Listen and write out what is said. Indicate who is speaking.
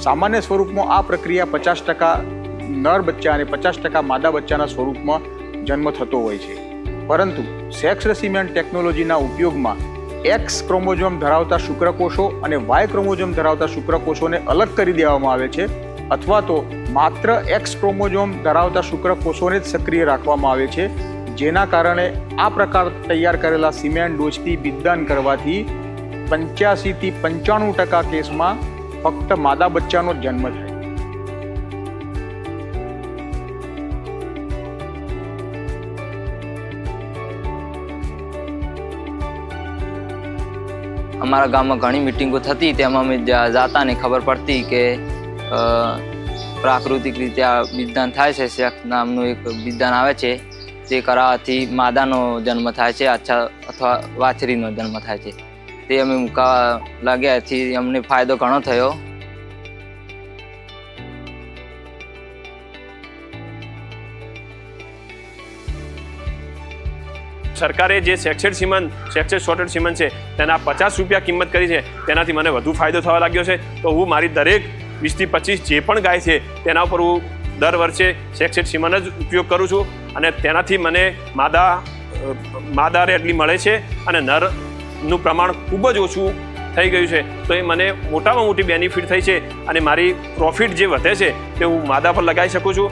Speaker 1: સામાન્ય સ્વરૂપમાં આ પ્રક્રિયા 50% નર બચ્ચા અને 50% માદા બચ્ચાના સ્વરૂપમાં જન્મ થતો હોય છે, પરંતુ સેક્સ્ડ સીમેન ટેકનોલોજીના ઉપયોગમાં એક્સ ક્રોમોઝોમ ધરાવતા શુક્રકોષો અને વાય ક્રોમોઝોમ ધરાવતા શુક્રકોષોને અલગ કરી દેવામાં આવે છે, અથવા તો માત્ર એક્સ ક્રોમોઝોમ ધરાવતા શુક્રકોષોને જ સક્રિય રાખવામાં આવે છે, જેના કારણે આ પ્રકાર તૈયાર કરેલા સીમેન ડોઝથી બિદદાન કરવાથી 85 થી 95% કેસમાં ફક્ત માદા બચ્ચાનો જ જન્મ થાય.
Speaker 2: અમારા ગામમાં ઘણી મિટિંગો થતી, તેમાં અમે જાતા ને ખબર પડતી કે પ્રાકૃતિક રીતે આ બિદદાન થાય છે. સેક્સ નામનું એક બિદદાન આવે છે, તે કરાવવાથી માદાનો જન્મ થાય છે અથવા વાછરીનો જન્મ થાય છે. તે અમે મૂકવા લાગ્યાથી અમને ફાયદો ઘણો થયો.
Speaker 3: સરકારે જે સેક્સેડ શોર્ટેડ સીમન છે તેના 50 રૂપિયા કિંમત કરી છે, તેનાથી મને વધુ ફાયદો થવા લાગ્યો છે. તો હું મારી દરેક 20 થી 25 જે પણ ગાય છે તેના ઉપર હું દર વર્ષે સેક્સેડ સીમન જ ઉપયોગ કરું છું, અને તેનાથી મને માદા રેડલી મળે છે અને નરનું પ્રમાણ ખૂબ જ ઓછું થઈ ગયું છે. તો એ મને મોટામાં મોટી બેનિફિટ થઈ છે, અને મારી પ્રોફિટ જે વધે છે તે હું માદા પર લગાવી શકું છું.